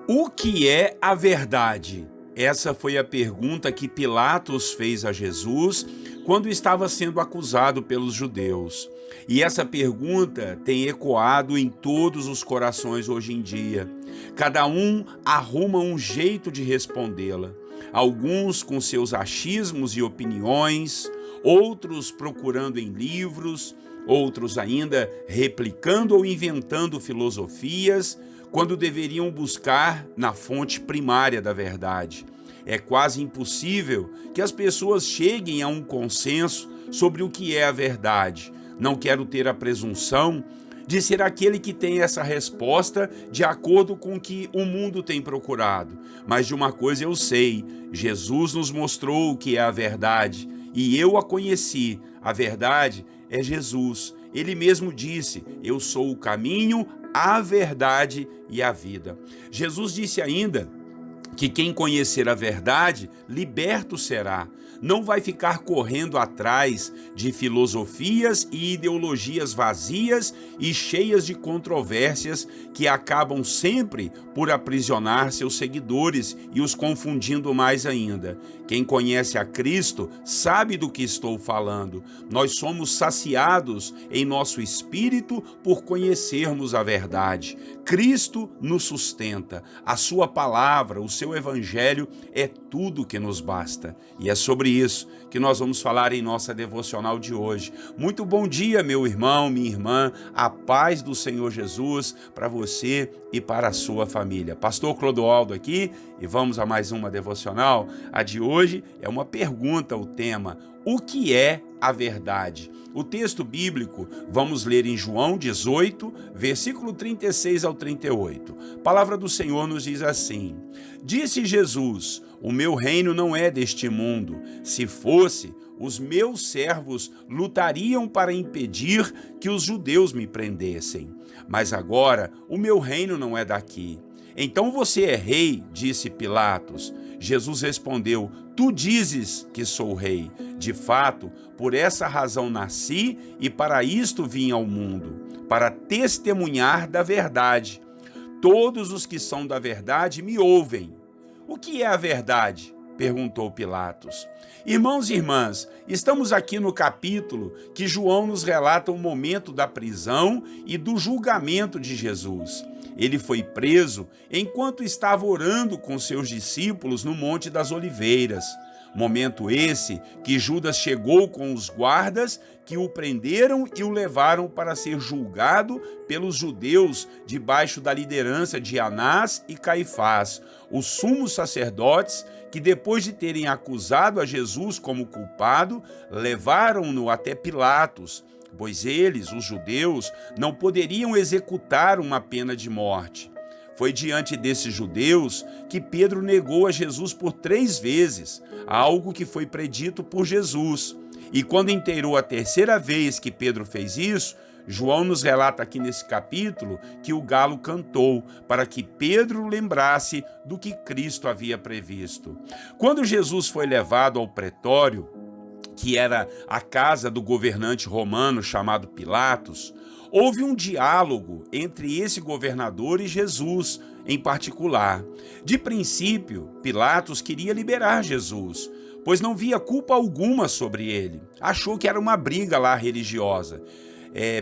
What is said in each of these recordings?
O que é a verdade? Essa foi a pergunta que Pilatos fez a Jesus quando estava sendo acusado pelos judeus. E essa pergunta tem ecoado em todos os corações hoje em dia. Cada um arruma um jeito de respondê-la. Alguns com seus achismos e opiniões, outros procurando em livros, outros ainda replicando ou inventando filosofias, quando deveriam buscar na fonte primária da verdade. É quase impossível que as pessoas cheguem a um consenso sobre o que é a verdade. Não quero ter a presunção de ser aquele que tem essa resposta de acordo com o que o mundo tem procurado. Mas de uma coisa eu sei, Jesus nos mostrou o que é a verdade e eu a conheci. A verdade é Jesus. Ele mesmo disse: eu sou o caminho, a verdade e a vida. Jesus disse ainda que quem conhecer a verdade, liberto será. Não vai ficar correndo atrás de filosofias e ideologias vazias e cheias de controvérsias que acabam sempre por aprisionar seus seguidores e os confundindo mais ainda. Quem conhece a Cristo sabe do que estou falando. Nós somos saciados em nosso espírito por conhecermos a verdade. Cristo nos sustenta. A sua palavra, o seu evangelho é tudo que nos basta. E é sobre isso que nós vamos falar em nossa devocional de hoje. Muito bom dia, meu irmão, minha irmã. A paz do Senhor Jesus para você e para a sua família. Pastor Clodoaldo aqui e vamos a mais uma devocional. A de hoje é uma pergunta, o tema: o que é a verdade? O texto bíblico vamos ler em João 18, versículo 36 ao 38. A palavra do Senhor nos diz assim: disse Jesus, o meu reino não é deste mundo. Se fosse, os meus servos lutariam para impedir que os judeus me prendessem. Mas agora o meu reino não é daqui. Então você é rei, disse Pilatos. Jesus respondeu: tu dizes que sou rei. De fato, por essa razão nasci e para isto vim ao mundo, para testemunhar da verdade. Todos os que são da verdade me ouvem. O que é a verdade? Perguntou Pilatos. Irmãos e irmãs, estamos aqui no capítulo que João nos relata o momento da prisão e do julgamento de Jesus. Ele foi preso enquanto estava orando com seus discípulos no Monte das Oliveiras. Momento esse que Judas chegou com os guardas que o prenderam e o levaram para ser julgado pelos judeus debaixo da liderança de Anás e Caifás, os sumos sacerdotes que, depois de terem acusado a Jesus como culpado, levaram-no até Pilatos, pois eles, os judeus, não poderiam executar uma pena de morte. Foi diante desses judeus que Pedro negou a Jesus por 3 vezes, algo que foi predito por Jesus. E quando inteirou a 3ª vez que Pedro fez isso, João nos relata aqui nesse capítulo que o galo cantou para que Pedro lembrasse do que Cristo havia previsto. Quando Jesus foi levado ao pretório, que era a casa do governante romano chamado Pilatos, houve um diálogo entre esse governador e Jesus em particular. De princípio, Pilatos queria liberar Jesus, pois não via culpa alguma sobre ele. Achou que era uma briga lá religiosa.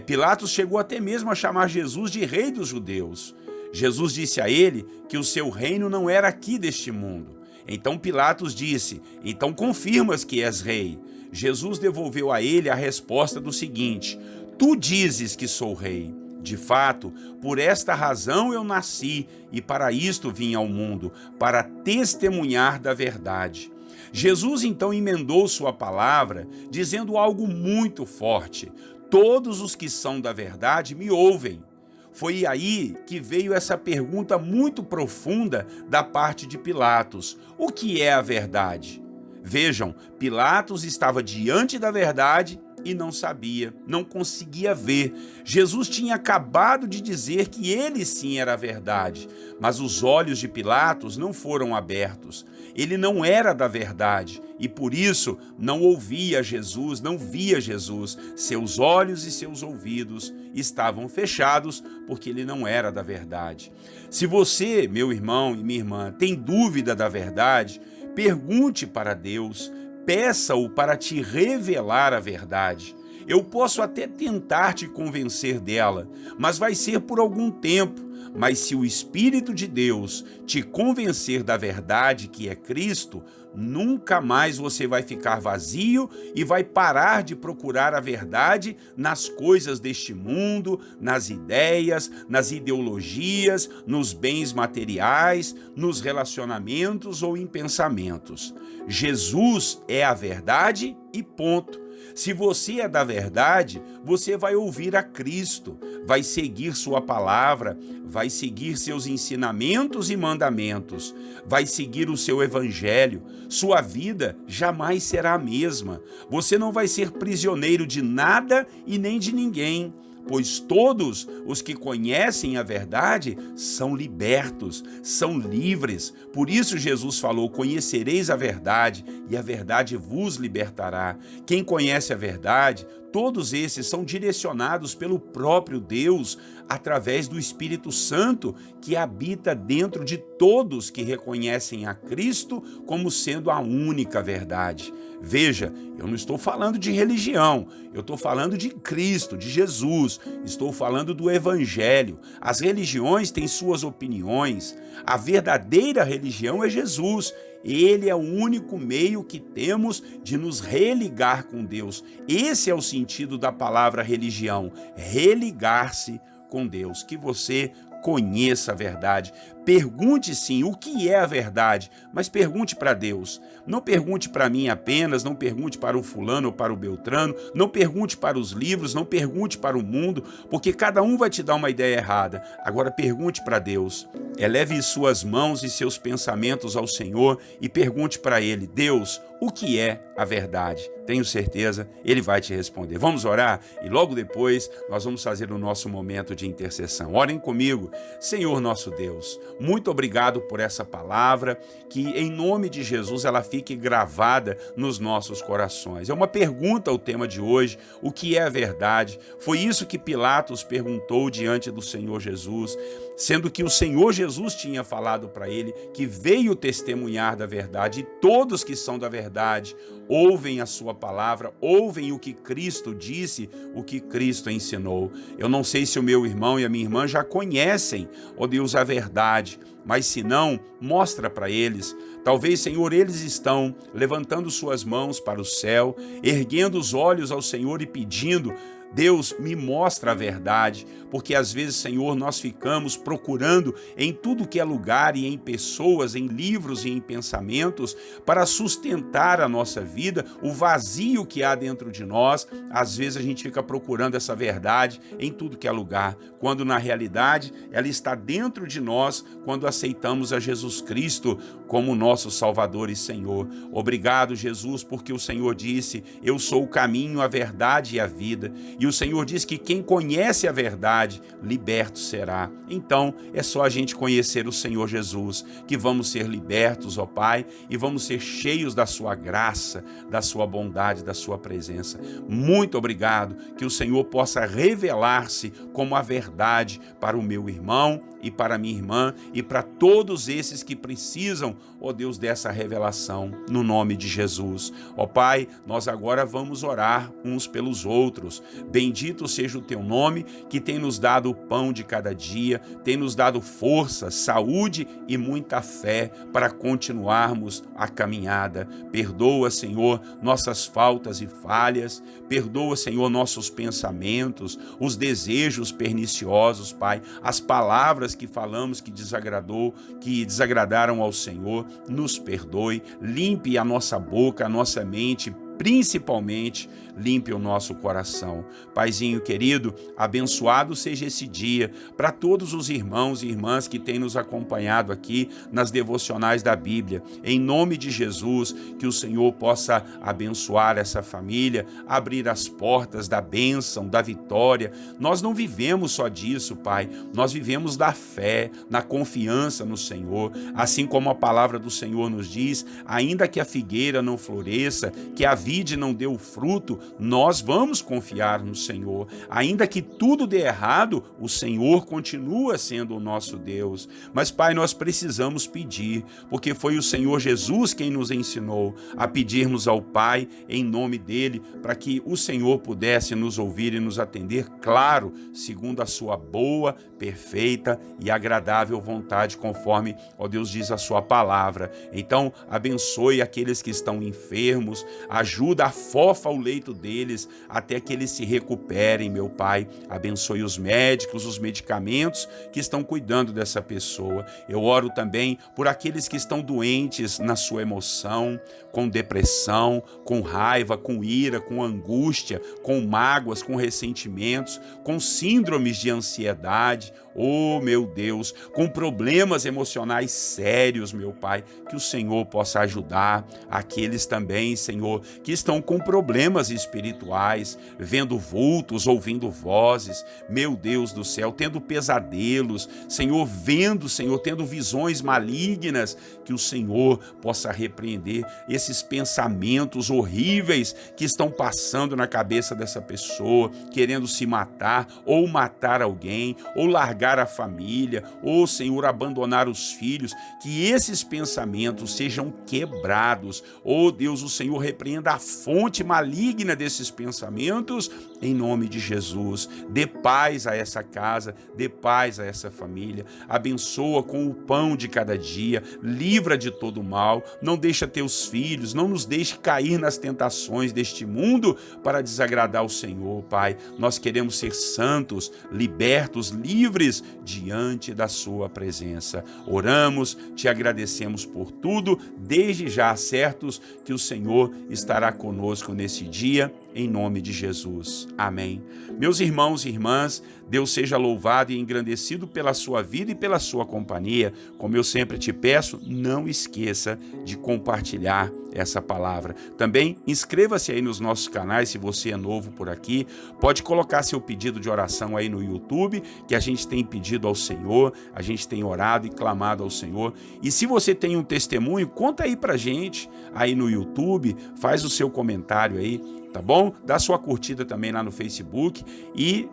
Pilatos chegou até mesmo a chamar Jesus de rei dos judeus. Jesus disse a ele que o seu reino não era aqui deste mundo. Então Pilatos disse: então confirmas que és rei. Jesus devolveu a ele a resposta do seguinte: tu dizes que sou rei. De fato, por esta razão eu nasci e para isto vim ao mundo, para testemunhar da verdade. Jesus então emendou sua palavra, dizendo algo muito forte: todos os que são da verdade me ouvem. Foi aí que veio essa pergunta muito profunda da parte de Pilatos: o que é a verdade? Vejam, Pilatos estava diante da verdade e não sabia, não conseguia ver. Jesus tinha acabado de dizer que ele sim era a verdade, mas os olhos de Pilatos não foram abertos. Ele não era da verdade e por isso não ouvia Jesus, não via Jesus. Seus olhos e seus ouvidos estavam fechados porque ele não era da verdade. Se você, meu irmão e minha irmã, tem dúvida da verdade, pergunte para Deus, peça-o para te revelar a verdade. Eu posso até tentar te convencer dela, mas vai ser por algum tempo. Mas se o Espírito de Deus te convencer da verdade que é Cristo, nunca mais você vai ficar vazio e vai parar de procurar a verdade nas coisas deste mundo, nas ideias, nas ideologias, nos bens materiais, nos relacionamentos ou em pensamentos. Jesus é a verdade e ponto. Se você é da verdade, você vai ouvir a Cristo, vai seguir sua palavra, vai seguir seus ensinamentos e mandamentos, vai seguir o seu evangelho. Sua vida jamais será a mesma. Você não vai ser prisioneiro de nada e nem de ninguém, pois todos os que conhecem a verdade são libertos, são livres. Por isso Jesus falou: conhecereis a verdade e a verdade vos libertará. Quem conhece a verdade, todos esses são direcionados pelo próprio Deus, através do Espírito Santo, que habita dentro de todos que reconhecem a Cristo como sendo a única verdade. Veja, eu não estou falando de religião, eu estou falando de Cristo, de Jesus, estou falando do Evangelho. As religiões têm suas opiniões, a verdadeira religião é Jesus. Ele é o único meio que temos de nos religar com Deus. Esse é o sentido da palavra religião, religar-se com Deus. Que você conheça a verdade. Pergunte sim o que é a verdade, mas pergunte para Deus. Não pergunte para mim apenas, não pergunte para o fulano ou para o beltrano, não pergunte para os livros, não pergunte para o mundo, porque cada um vai te dar uma ideia errada. Agora pergunte para Deus. Eleve suas mãos e seus pensamentos ao Senhor e pergunte para Ele: Deus, o que é a verdade? Tenho certeza, Ele vai te responder. Vamos orar e logo depois nós vamos fazer o nosso momento de intercessão. Orem comigo. Senhor nosso Deus, muito obrigado por essa palavra, que em nome de Jesus ela fique gravada nos nossos corações. É uma pergunta o tema de hoje: o que é a verdade? Foi isso que Pilatos perguntou diante do Senhor Jesus, sendo que o Senhor Jesus tinha falado para ele que veio testemunhar da verdade, e todos que são da verdade ouvem a sua palavra, ouvem o que Cristo disse, o que Cristo ensinou. Eu não sei se o meu irmão e a minha irmã já conhecem, ó Deus, a verdade, mas se não, mostra para eles. Talvez, Senhor, eles estão levantando suas mãos para o céu, erguendo os olhos ao Senhor e pedindo: Deus, me mostra a verdade, porque às vezes, Senhor, nós ficamos procurando em tudo que é lugar e em pessoas, em livros e em pensamentos para sustentar a nossa vida, o vazio que há dentro de nós. Às vezes a gente fica procurando essa verdade em tudo que é lugar, quando na realidade ela está dentro de nós quando aceitamos a Jesus Cristo como nosso Salvador e Senhor. Obrigado, Jesus, porque o Senhor disse: eu sou o caminho, a verdade e a vida. E o Senhor diz que quem conhece a verdade, liberto será. Então, é só a gente conhecer o Senhor Jesus, que vamos ser libertos, ó Pai, e vamos ser cheios da sua graça, da sua bondade, da sua presença. Muito obrigado, que o Senhor possa revelar-se como a verdade para o meu irmão e para a minha irmã e para todos esses que precisam, ó Deus, dessa revelação, no nome de Jesus. Ó Pai, nós agora vamos orar uns pelos outros. Bendito seja o teu nome, que tem nos dado o pão de cada dia, tem nos dado força, saúde e muita fé para continuarmos a caminhada. Perdoa, Senhor, nossas faltas e falhas, perdoa, Senhor, nossos pensamentos, os desejos perniciosos, Pai, as palavras que falamos que desagradaram ao Senhor. Nos perdoe, limpe a nossa boca, a nossa mente, principalmente limpe o nosso coração. Paizinho querido, abençoado seja esse dia para todos os irmãos e irmãs que têm nos acompanhado aqui nas devocionais da Bíblia. Em nome de Jesus, que o Senhor possa abençoar essa família, abrir as portas da bênção, da vitória. Nós não vivemos só disso, Pai, nós vivemos da fé, na confiança no Senhor, assim como a palavra do Senhor nos diz, ainda que a figueira não floresça, que a vide não dê o fruto, nós vamos confiar no Senhor. Ainda que tudo dê errado, o Senhor continua sendo o nosso Deus. Mas, Pai, nós precisamos pedir, porque foi o Senhor Jesus quem nos ensinou a pedirmos ao Pai em nome dele, para que o Senhor pudesse nos ouvir e nos atender, claro, segundo a sua boa, perfeita e agradável vontade, conforme, ó Deus, diz a sua palavra. Então, abençoe aqueles que estão enfermos, ajuda, afofa o leito deles até que eles se recuperem, meu Pai. Abençoe os médicos, os medicamentos que estão cuidando dessa pessoa. Eu oro também por aqueles que estão doentes na sua emoção, com depressão, com raiva, com ira, com angústia, com mágoas, com ressentimentos, com síndromes de ansiedade. Oh, meu Deus, com problemas emocionais sérios, meu Pai, que o Senhor possa ajudar aqueles também, Senhor, que estão com problemas espirituais, vendo vultos, ouvindo vozes, meu Deus do céu, tendo pesadelos, Senhor, vendo, Senhor, tendo visões malignas, que o Senhor possa repreender esses pensamentos horríveis que estão passando na cabeça dessa pessoa, querendo se matar, ou matar alguém, ou largar a família, ou, Senhor, abandonar os filhos, que esses pensamentos sejam quebrados. Oh, Deus, o Senhor repreenda a fonte maligna desses pensamentos, em nome de Jesus. Dê paz a essa casa, dê paz a essa família, abençoa com o pão de cada dia, livra de todo mal, não deixa teus filhos, não nos deixe cair nas tentações deste mundo para desagradar o Senhor, Pai. Nós queremos ser santos, libertos, livres diante da sua presença. Oramos, te agradecemos por tudo, desde já certos que o Senhor estará conosco nesse dia, em nome de Jesus. Amém. Meus irmãos e irmãs, Deus seja louvado e engrandecido pela sua vida e pela sua companhia. Como eu sempre te peço, não esqueça de compartilhar essa palavra. Também inscreva-se aí nos nossos canais, se você é novo por aqui. Pode colocar seu pedido de oração aí no YouTube, que a gente tem pedido ao Senhor, a gente tem orado e clamado ao Senhor. E se você tem um testemunho, conta aí pra gente aí no YouTube, faz o seu comentário aí, tá bom? Dá sua curtida também lá no Facebook e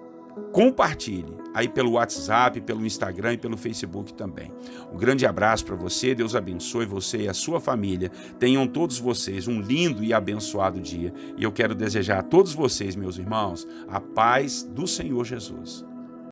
compartilhe aí pelo WhatsApp, pelo Instagram e pelo Facebook também. Um grande abraço para você, Deus abençoe você e a sua família. Tenham todos vocês um lindo e abençoado dia. E eu quero desejar a todos vocês, meus irmãos, a paz do Senhor Jesus.